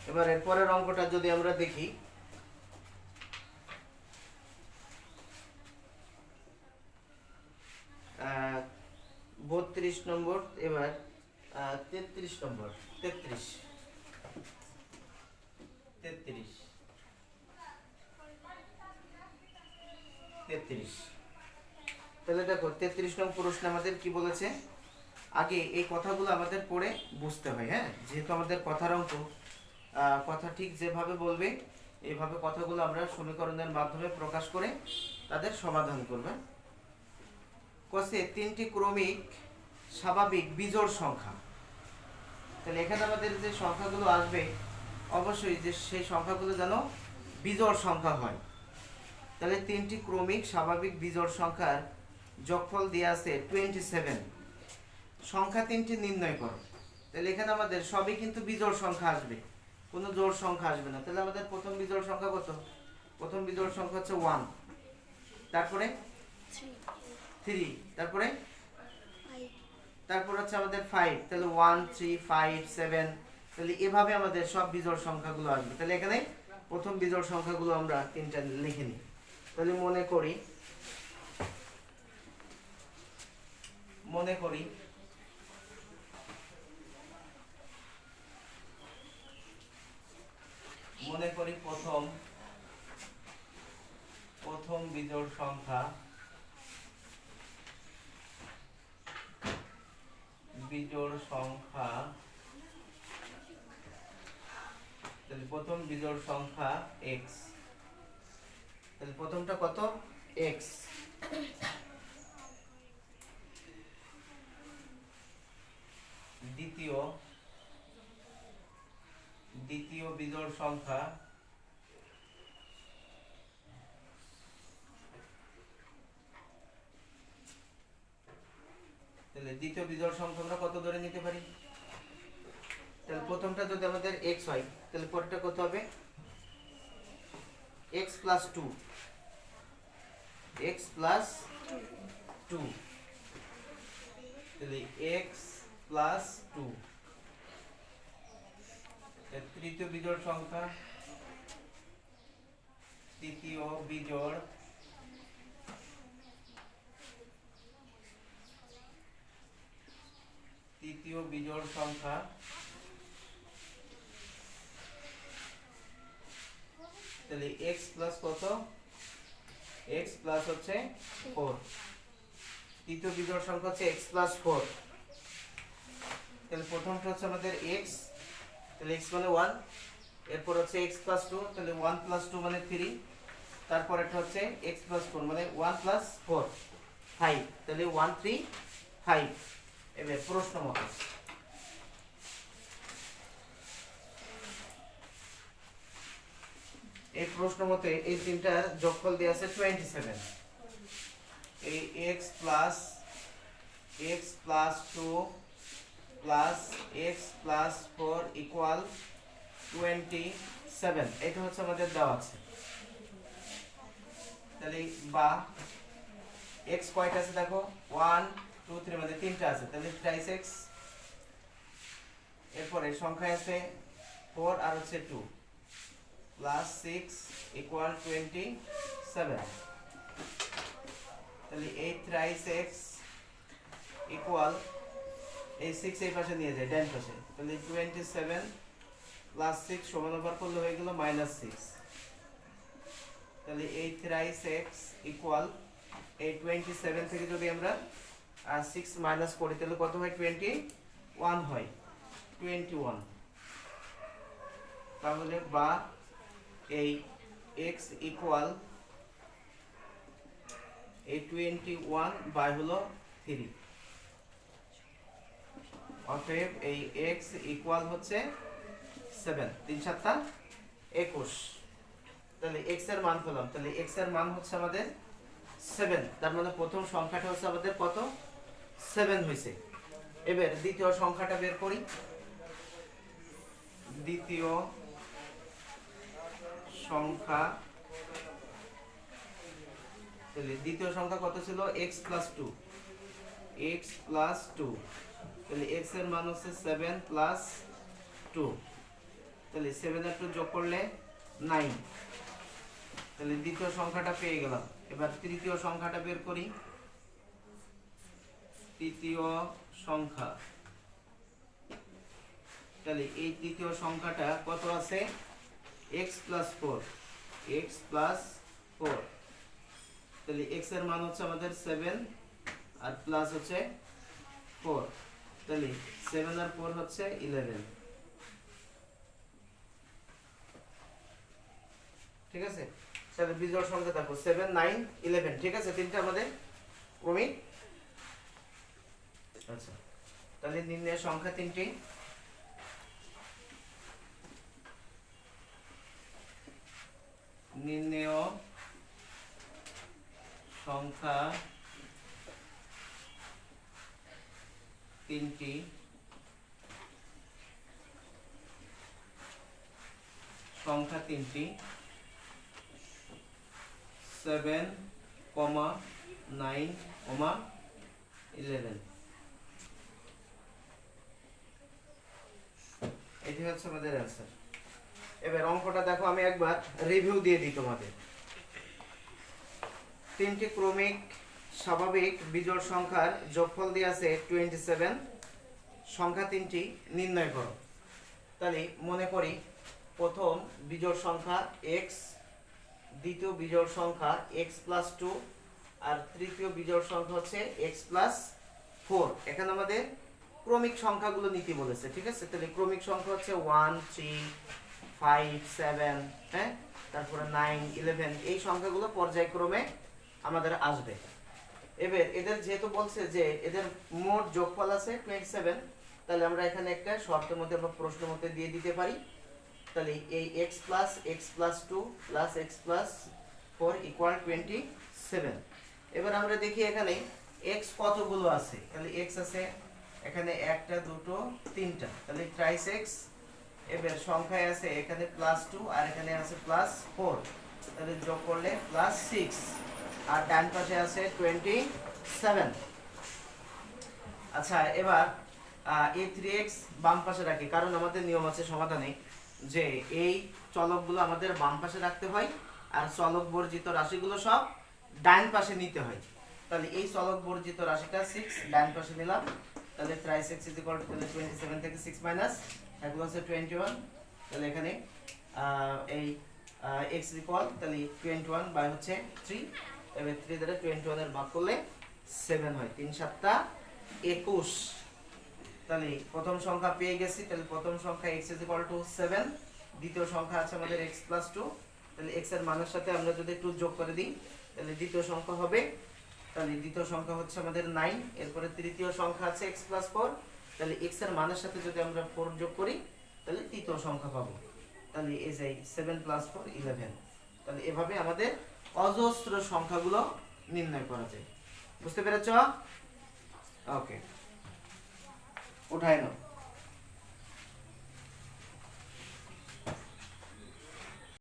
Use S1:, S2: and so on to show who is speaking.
S1: এবার এর পরের অঙ্কটা যদি আমরা দেখি, 32 নম্বর, এবার 33 নম্বর, 33 33 33। তাহলে দেখো 33 নং প্রশ্নে আমাদের কি বলেছে, আগে এই কথাগুলো আমাদের পড়ে বুঝতে হয়। হ্যাঁ, যেহেতু আমাদের কথার অঙ্ক, কথা ঠিক যেভাবে বলবে এইভাবে কথাগুলো আমরা সমীকরণের মাধ্যমে প্রকাশ করে তাদের সমাধান করবে। কোষে 3টি ক্রমিক স্বাভাবিক বিজোড় সংখ্যা। তাহলে এখানে আমাদের যে সংখ্যাগুলো আসবে অবশ্যই যে সেই সংখ্যাগুলো যেন বিজোড় সংখ্যা হয়। তাহলে 3টি ক্রমিক স্বাভাবিক বিজোড় সংখ্যার যোগফল দেওয়া আছে 27। সংখ্যা 3টি নির্ণয় করো। তাহলে এখানে আমাদের সবই কিন্তু বিজোড় সংখ্যা আসবে, কোনো জোড় সংখ্যা আসবে না। তাহলে আমাদের প্রথম বিজোড় সংখ্যা কত? প্রথম বিজোড় সংখ্যা হচ্ছে 1, তারপরে 3, তারপরে হচ্ছে আমাদের 5। তাহলে 1 3 5 7। তাহলে এভাবে আমাদের সব বিজোড় সংখ্যাগুলো আসবে। তাহলে এখানে প্রথম বিজোড় সংখ্যাগুলো আমরা তিনটা লিখে নিই। তাহলে মনে করি প্রথম বিজোড় সংখ্যা, তাহলে প্রথম বিজোড় সংখ্যা x। তাহলে প্রথমটা কত? x। দ্বিতীয় বিজোড় সংখ্যা, তাহলে দ্বিতীয় বিজোড় সংখ্যা আমরা কত ধরে নিতে পারি? তাহলে প্রথমটা যদি আমাদের x হয় তাহলে পরেরটা কত হবে? x plus 2। তাহলে x plus 2। তৃতীয় বিজোড় সংখ্যা, তৃতীয় বিজোড় সংখ্যা, তাহলে x প্লাস কত? x প্লাস হচ্ছে 4। তৃতীয় বিজোড় সংখ্যা হচ্ছে x প্লাস 4। তাহলে প্রথমটা হচ্ছে আমাদের x, তাহলে x মানে 1, এরপর হচ্ছে x প্লাস 2, তাহলে 1 প্লাস 2 মানে 3, তারপর এটা হচ্ছে x প্লাস 4 মানে 1 প্লাস 4 5। তাহলে 1 3 5। এবার প্রশ্ন মতো এই প্রশ্ন মতে এই তিনটার যোগফল দেয়া আছে 27। এই x plus 2 plus x plus 4 equal 27। এটা হচ্ছে আমাদের দেওয়া আছে। তাহলে বা x কয়টা আছে দেখো, 1 2 3 মানে তিনটা আছে। তাহলে ট্রাইস x, এরপরে সংখ্যা আছে 4 আর হচ্ছে 2 প্লাস 6 ইকুয়াল 27। তাহলে 8 ট্রাইস x ইকুয়াল, এই 6 এই পাশে নিয়ে যায় ডান পাশে, তাহলে 27 প্লাস 6 সমানুপাত করলে হয়ে গেল -6। তাহলে 8 ট্রাইস x ইকুয়াল, এই 27 থেকে যদি আমরা 6 মাইনাস করি তাহলে কত হয়? 21 হয়, 21। তাহলে বা এই x ইকুয়াল এই 21 বাই হলো 3। অতএব এই x ইকুয়াল হচ্ছে 7। 3 7 21। তাহলে x এর মান পেলাম। তাহলে x এর মান হচ্ছে আমাদের 7। তার মানে প্রথম সংখ্যাটা হচ্ছে আমাদের কত? 7 হয়েছে। এবার দ্বিতীয় সংখ্যাটা বের করি। দ্বিতীয় সংখ্যা, তাহলে দ্বিতীয় সংখ্যা কত ছিল? x plus 2। তাহলে x এর মান হচ্ছে 7 প্লাস 2। তাহলে 7 আর 2 যোগ করলে 9। তাহলে দ্বিতীয় সংখ্যাটা পেয়ে গেলাম। এবার তৃতীয় সংখ্যাটা বের করি। তৃতীয় সংখ্যা, তাহলে এই তৃতীয় সংখ্যাটা কত আছে? x + 4, x + 4। তাহলে x এর মান হচ্ছে আমাদের 7 আর প্লাস হচ্ছে 4। তাহলে 7 আর 4 হচ্ছে 11। ঠিক আছে, তাহলে বিজোড় সংখ্যা দেখো 7 9 11। ঠিক আছে, তিনটা আমাদের ক্রমিক। আচ্ছা, তাহলে নির্ণয় সংখ্যা তিনটি। নির্ণয় সংখ্যা তিনটি। সংখ্যা তিনটি 7, 9, 11। এটি হচ্ছে আমাদের অ্যান্সার। এবার অঙ্কটা দেখো, আমি একবার রিভিউ দিয়ে দিই তোমাদের। তিনটি ক্রমিক স্বাভাবিক বিজোড় সংখ্যার যোগফল দিয়ে আছে 27। সংখ্যা তিনটি নির্ণয় করো। তাহলে মনে করি প্রথম বিজোড় সংখ্যা x, দ্বিতীয় বিজোড় সংখ্যা x + 2, আর তৃতীয় বিজোড় সংখ্যা হচ্ছে x + 4। এখানে আমাদের ক্রমিক সংখ্যাগুলো নিতে বলেছে। ঠিক আছে, তাহলে ক্রমিক সংখ্যা হচ্ছে 1 3 5 7, হ্যাঁ, তারপরে 9 11। এই সংখ্যাগুলো পর্যায়ক্রমে আমাদের আসবে। এবার এদের যেহেতু বলছে যে এদের মোট যোগফল আছে 27, তাহলে আমরা এখানে একটা শর্তের মধ্যে বা প্রশ্নের মধ্যে দিয়ে দিতে পারি। তাহলে এই x + 2 + x + 4 = 27। এবার আমরা দেখি এখানে x কতগুলো আছে। তাহলে x আছে এখানে একটা, দুটো, তিনটা, তাহলে ট্রাইস x। এবার সংখ্যায় আছে এখানে +2 আর এখানে আছে +4, তাহলে যোগ করলে +6, আর ডান পাশে আছে 27। আচ্ছা, এবার এই 3x বাম পাশে রাখি, কারণ আমাদের নিয়ম আছে সমাধানে যে এই চলকগুলো আমাদের বাম পাশে রাখতে হয় আর চলক বর্জিত রাশিগুলো সব ডান পাশে নিতে হয়। তাহলে এই চলক বর্জিত রাশিটা 6 ডান পাশে নিলাম। তাহলে ট্রাইস x = তাহলে 27 থেকে 6 মাইনাস এগুলো হচ্ছে 21। তাহলে এখানে এই x তাহলে 21 বাই হচ্ছে 3। এবার 3 দ্বারা 21 এর ভাগ করলে 7 হয়। 3 7 21। তাহলে প্রথম সংখ্যা পেয়ে গেছি। তাহলে প্রথম সংখ্যা x = 7, দ্বিতীয় সংখ্যা আছে আমাদের x + 2। তাহলে x এর মানের সাথে আমরা যদি 2 যোগ করে দিই তাহলে দ্বিতীয় সংখ্যা হবে। তাহলে দ্বিতীয় সংখ্যা হচ্ছে আমাদের 9। এরপরে তৃতীয় সংখ্যা আছে x + 4। তাহলে x এর মানের সাথে যদি আমরা 4 যোগ করি তাহলে তৃতীয় সংখ্যা পাবো। তাহলে এই যে 7 + 4 11। তাহলে এভাবে আমাদের অজস্র সংখ্যাগুলো নির্ণয় করা যায়। বুঝতে পেরেছো? ওকে, উঠাই নাও।